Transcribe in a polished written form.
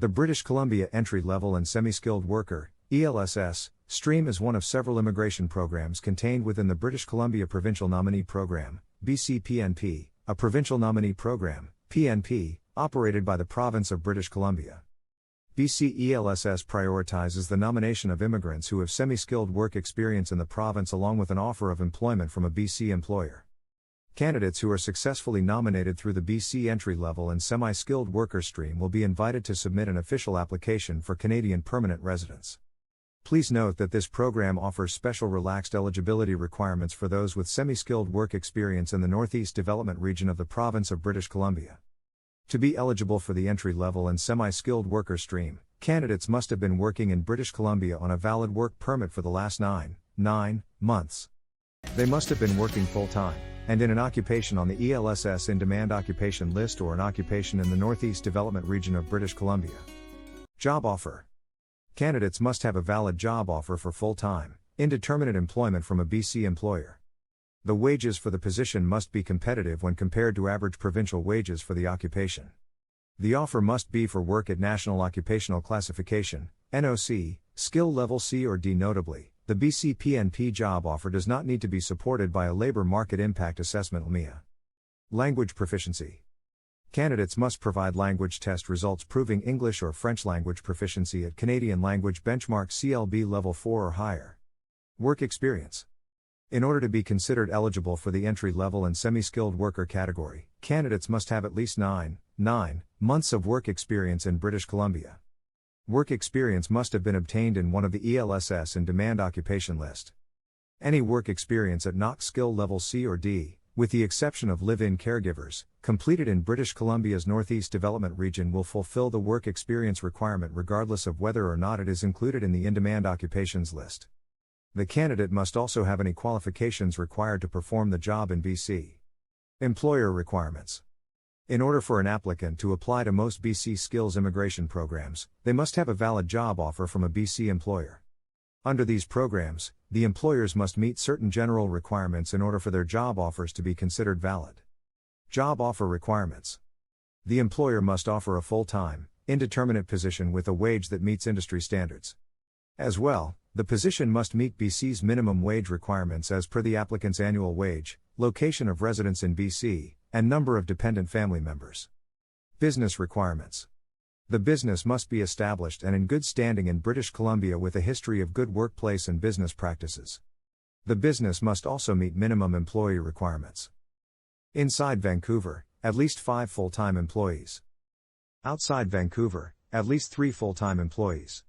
The British Columbia Entry-Level and Semi-Skilled Worker (ELSS) stream is one of several immigration programs contained within the British Columbia Provincial Nominee Program (BCPNP), a provincial nominee program (PNP) operated by the Province of British Columbia. BC-ELSS prioritizes the nomination of immigrants who have semi-skilled work experience in the province along with an offer of employment from a BC employer. Candidates who are successfully nominated through the BC entry-level and semi-skilled worker stream will be invited to submit an official application for Canadian permanent residence. Please note that this program offers special relaxed eligibility requirements for those with semi-skilled work experience in the Northeast Development Region of the Province of British Columbia. To be eligible for the entry-level and semi-skilled worker stream, candidates must have been working in British Columbia on a valid work permit for the last 9 months. They must have been working full-time and in an occupation on the ELSS in-demand occupation list or an occupation in the Northeast Development Region of British Columbia. Job offer. Candidates must have a valid job offer for full-time, indeterminate employment from a BC employer. The wages for the position must be competitive when compared to average provincial wages for the occupation. The offer must be for work at National Occupational Classification, NOC, skill level C or D. Notably, the BC PNP job offer does not need to be supported by a Labour Market Impact Assessment (LMIA). Language proficiency. Candidates must provide language test results proving English or French language proficiency at Canadian Language Benchmark CLB Level 4 or higher. Work experience. In order to be considered eligible for the entry-level and semi-skilled worker category, candidates must have at least 9 months of work experience in British Columbia. Work experience must have been obtained in one of the ELSS in-demand occupation list. Any work experience at NOC skill level C or D, with the exception of live-in caregivers, completed in British Columbia's Northeast Development Region will fulfill the work experience requirement regardless of whether or not it is included in the in-demand occupations list. The candidate must also have any qualifications required to perform the job in BC. Employer requirements. In order for an applicant to apply to most BC skills immigration programs, they must have a valid job offer from a BC employer. Under these programs, the employers must meet certain general requirements in order for their job offers to be considered valid. Job offer requirements. The employer must offer a full-time, indeterminate position with a wage that meets industry standards. As well, the position must meet BC's minimum wage requirements as per the applicant's annual wage, location of residence in BC, and number of dependent family members. Business requirements. The business must be established and in good standing in British Columbia with a history of good workplace and business practices. The business must also meet minimum employee requirements. Inside Vancouver, at least 5 full-time employees. Outside Vancouver, at least 3 full-time employees.